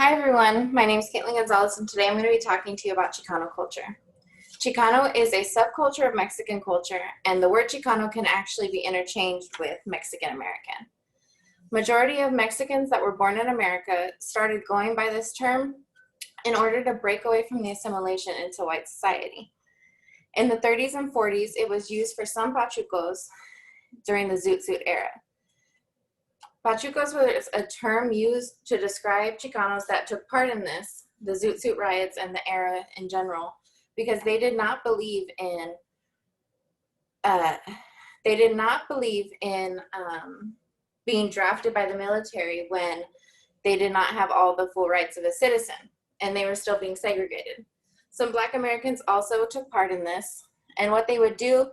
Hi everyone, my name is Caitlin Gonzalez and today I'm going to be talking to you about Chicano culture. Chicano is a subculture of Mexican culture, and the word Chicano can actually be interchanged with Mexican American. Majority of Mexicans that were born in America started going by this term in order to break away from the assimilation into white society. In the 30s and 40s, it was used for some pachucos during the Zoot Suit era. Pachucos was a term used to describe Chicanos that took part in this, the Zoot Suit riots and the era in general, because they did not believe in being drafted by the military when they did not have all the full rights of a citizen, and they were still being segregated. Some Black Americans also took part in this, and what they would do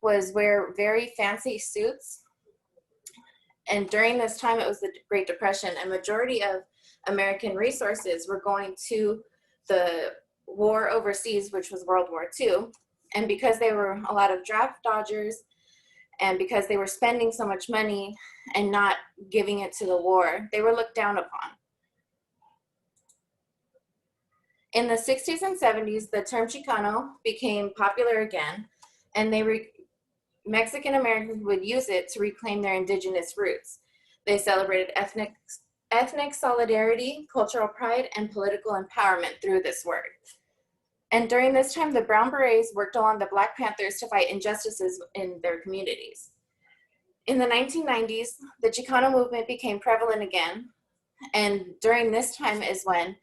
was wear very fancy suits. And during this time, it was the Great Depression, and majority of American resources were going to the war overseas, which was World War II. And because they were a lot of draft dodgers, and because they were spending so much money and not giving it to the war, they were looked down upon. In the 60s and 70s, the term Chicano became popular again, and Mexican Americans would use it to reclaim their indigenous roots. They celebrated ethnic solidarity, cultural pride, and political empowerment through this word. And during this time, the Brown Berets worked along the Black Panthers to fight injustices in their communities. In the 1990s, the Chicano movement became prevalent again, and during this time is when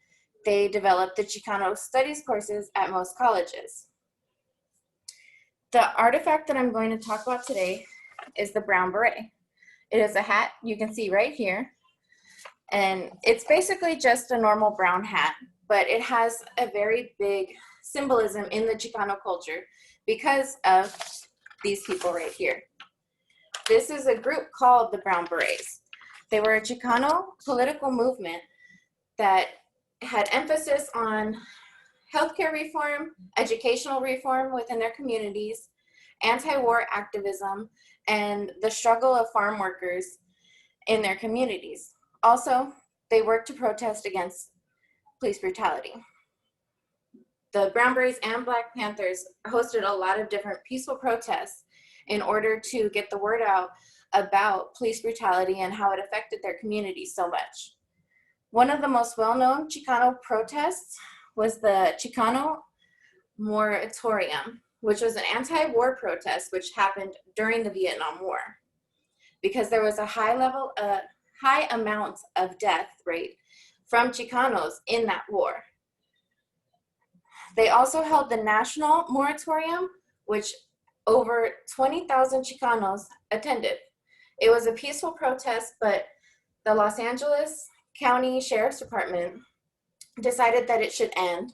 they developed the Chicano studies courses at most colleges. The artifact that I'm going to talk about today is the brown beret. It is a hat you can see right here, and it's basically just a normal brown hat, but it has a very big symbolism in the Chicano culture because of these people right here. This is a group called the Brown Berets. They were a Chicano political movement that had emphasis on healthcare reform, educational reform within their communities, anti-war activism, and the struggle of farm workers in their communities. Also, they worked to protest against police brutality. The Brown Berets and Black Panthers hosted a lot of different peaceful protests in order to get the word out about police brutality and how it affected their communities so much. One of the most well-known Chicano protests was the Chicano moratorium, which was an anti-war protest which happened during the Vietnam War, because there was a high amount of death rate from Chicanos in that war. They also held the national moratorium, which over 20,000 Chicanos attended. It was a peaceful protest, but the Los Angeles County Sheriff's Department decided that it should end,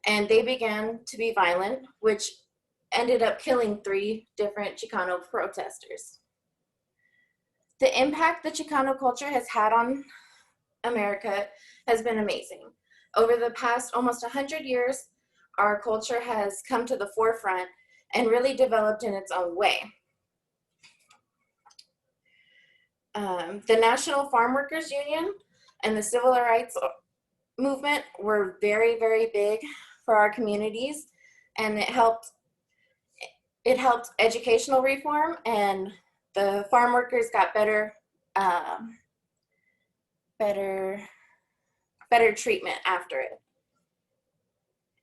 and they began to be violent, which ended up killing 3 different Chicano protesters. The impact the Chicano culture has had on America has been amazing. Over the past almost 100 years, our culture has come to the forefront and really developed in its own way. The National Farm Workers Union and the Civil Rights Movement were very, very big for our communities, and it helped educational reform, and the farm workers got better treatment after it.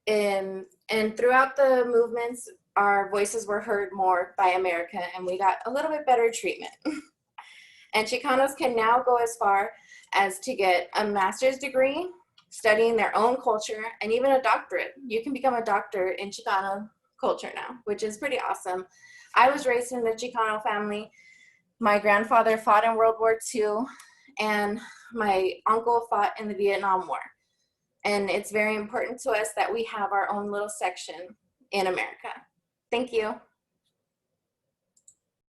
And throughout the movements, our voices were heard more by America, and we got a little bit better treatment. And Chicanos can now go as far as to get a master's degree, studying their own culture, and even a doctorate. You can become a doctor in Chicano culture now, which is pretty awesome. I was raised in the Chicano family. My grandfather fought in World War II, and my uncle fought in the Vietnam War. And it's very important to us that we have our own little section in America. Thank you.